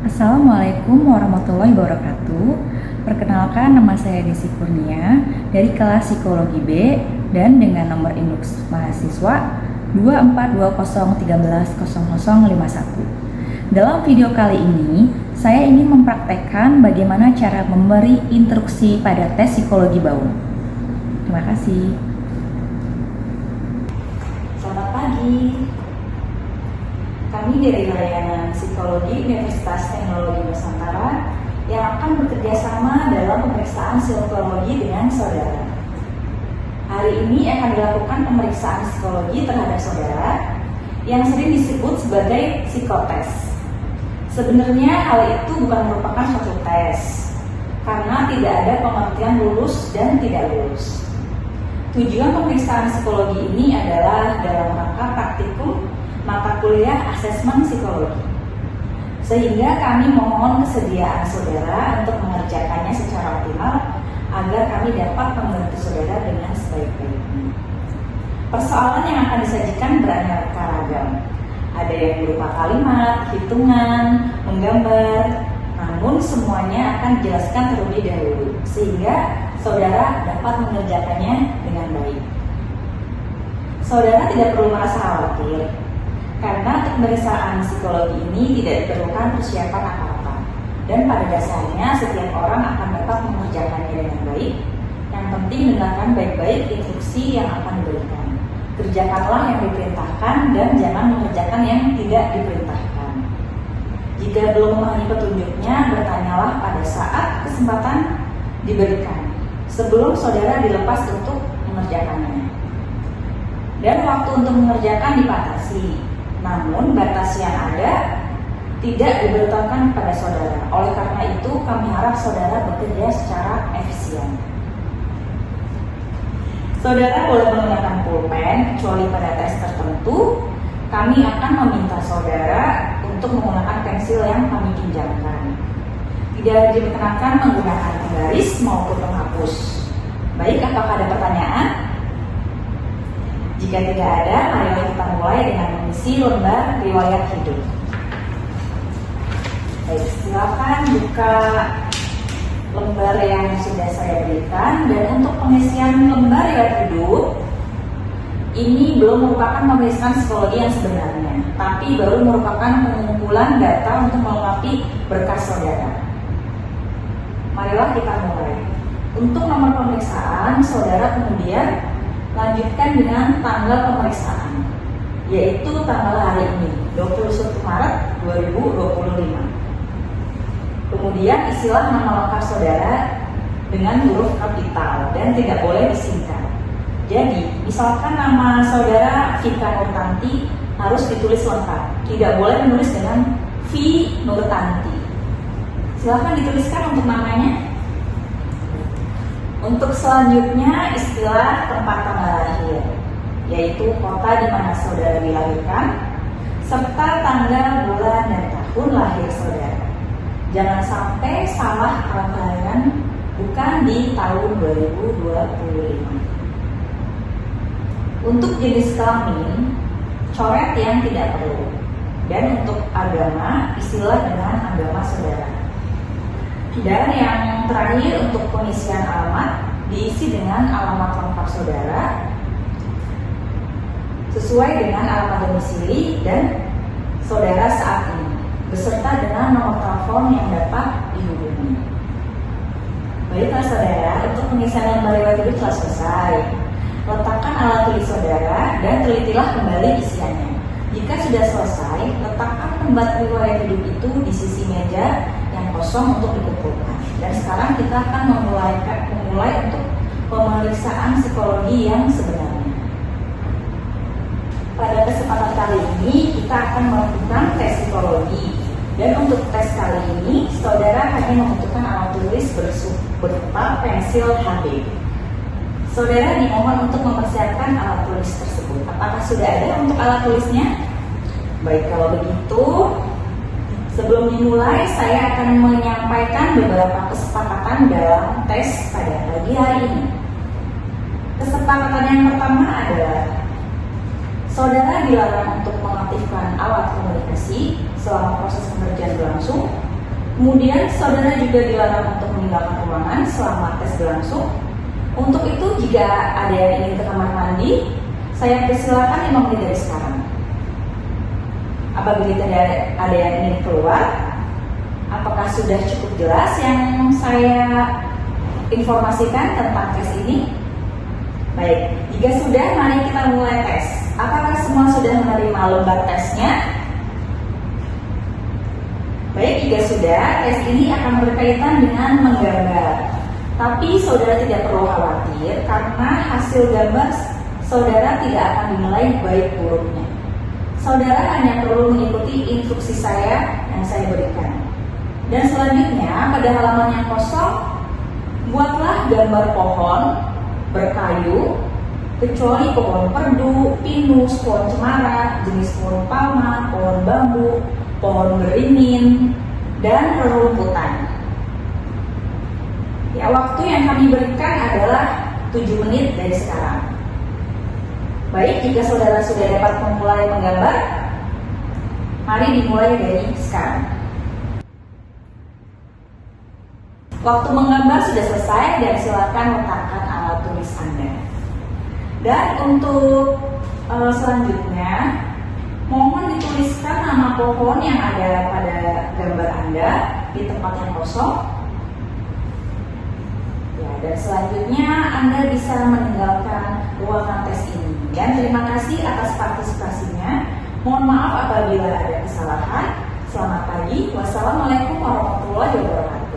Assalamualaikum warahmatullahi wabarakatuh. Perkenalkan, nama saya Desi Kurnia dari kelas Psikologi B dan dengan nomor induk mahasiswa 24201300051. Dalam video kali ini, saya ingin mempraktekkan bagaimana cara memberi instruksi pada tes psikologi BAUM. Terima kasih. Selamat pagi. Kami dari Layanan Psikologi Universitas Teknologi Nusantara yang akan bekerja sama dalam pemeriksaan psikologi dengan saudara. Hari ini akan dilakukan pemeriksaan psikologi terhadap saudara yang sering disebut sebagai psikotes. Sebenarnya hal itu bukan merupakan suatu tes, karena tidak ada pengertian lulus dan tidak lulus. Tujuan pemeriksaan psikologi ini adalah dalam rangka praktikum mata kuliah asesmen psikologi. Sehingga kami mohon kesediaan saudara untuk mengerjakannya secara optimal agar kami dapat membantu saudara dengan sebaik-baiknya. Persoalan yang akan disajikan beraneka ragam. Ada yang berupa kalimat, hitungan, menggambar, namun semuanya akan dijelaskan terlebih dahulu sehingga saudara dapat mengerjakannya dengan baik. Saudara tidak perlu merasa khawatir, karena untuk pemeriksaan psikologi ini tidak diperlukan persiapan apa-apa. Dan pada dasarnya setiap orang akan dapat mengerjakannya dengan baik. Yang penting dengarkan baik-baik instruksi yang akan diberikan. Kerjakanlah yang diperintahkan dan jangan mengerjakan yang tidak diperintahkan. Jika belum memahami petunjuknya, bertanyalah pada saat kesempatan diberikan, sebelum saudara dilepas untuk mengerjakannya. Dan waktu untuk mengerjakan dibatasi, namun batas yang ada tidak diberitahukan kepada saudara. Oleh karena itu, kami harap saudara bekerja secara efisien. Saudara boleh menggunakan pulpen, kecuali pada tes tertentu. Kami akan meminta saudara untuk menggunakan pensil yang kami pinjamkan. Tidak diperkenankan menggunakan penggaris maupun penghapus. Baik, apakah ada pertanyaan? Jika tidak ada, marilah kita mulai dengan mengisi lembar riwayat hidup. Baik, silakan buka lembar yang sudah saya berikan. Dan untuk pengisian lembar riwayat hidup, ini belum merupakan pemeriksaan psikologi yang sebenarnya, tapi baru merupakan pengumpulan data untuk melengkapi berkas saudara. Marilah kita mulai. Untuk nomor pemeriksaan, saudara kemudian lanjutkan dengan tanggal pemeriksaan, yaitu tanggal hari ini, 21 Maret 2025. Kemudian isilah nama lengkap saudara dengan huruf kapital dan tidak boleh disingkat. Jadi, misalkan nama saudara Vika Nurtanti harus ditulis lengkap, tidak boleh menulis dengan V Nurtanti. Silahkan dituliskan untuk namanya. Untuk selanjutnya istilah tempat tanggal lahir, yaitu kota di mana saudara dilahirkan, serta tanggal, bulan, dan tahun lahir saudara. Jangan sampai salah tanggal kelahiran bukan di tahun 2025. Untuk jenis kelamin, coret yang tidak perlu. Dan untuk agama, istilah dengan agama saudara. Dan yang terakhir, untuk pengisian alamat diisi dengan alamat lengkap saudara sesuai dengan alamat domisili dan saudara saat ini, beserta dengan nomor telepon yang dapat dihubungi. Baiklah saudara, untuk pengisian lembar riwayat hidup telah selesai. Letakkan alat tulis saudara dan telitilah kembali isiannya. Jika sudah selesai, letakkan lembar riwayat hidup itu di sisi meja yang kosong untuk dikumpulkan. Dan sekarang kita akan memulai untuk pemeriksaan psikologi yang sebenarnya. Pada kesempatan kali ini kita akan melakukan tes psikologi. Dan untuk tes kali ini, saudara hanya membutuhkan alat tulis berupa pensil HB. Saudara dimohon untuk mempersiapkan alat tulis tersebut. Apakah sudah ada untuk alat tulisnya? Baik, kalau begitu, sebelum dimulai, saya akan menyampaikan beberapa kesepakatan dalam tes pada pagi hari ini. Kesepakatan yang pertama adalah saudara dilarang untuk mengaktifkan alat komunikasi selama proses pengerjaan berlangsung Kemudian saudara juga dilarang untuk meninggalkan ruangan selama tes berlangsung. Untuk itu jika ada yang ingin ke kamar mandi, saya persilakan 5 menit dari sekarang. Apabila tidak ada yang ingin keluar, apakah sudah cukup jelas yang saya informasikan tentang tes ini? Baik, jika sudah, mari kita mulai tes. Apakah semua sudah menerima lembar tesnya? Baik, jika sudah, tes ini akan berkaitan dengan menggambar. Tapi saudara tidak perlu khawatir karena hasil gambar saudara tidak akan dinilai baik buruknya. Saudara hanya perlu mengikuti instruksi saya yang saya berikan. Dan selanjutnya, pada halaman yang kosong, buatlah gambar pohon berkayu, kecuali pohon perdu, pinus, pohon cemara, jenis pohon palma, pohon bambu, pohon beringin, dan rerumputan. Ya, waktu yang kami berikan adalah 7 menit dari sekarang. Baik, jika saudara sudah dapat memulai menggambar, mari dimulai dari sekarang. Waktu menggambar sudah selesai dan silakan letakkan alat tulis Anda. Dan untuk selanjutnya, mohon dituliskan nama pohon yang ada pada gambar Anda di tempat yang kosong. Ya, dan selanjutnya Anda bisa meninggalkan ruangan tes ini. Dan terima kasih atas partisipasinya. Mohon maaf apabila ada kesalahan. Selamat pagi. Wassalamualaikum warahmatullahi wabarakatuh.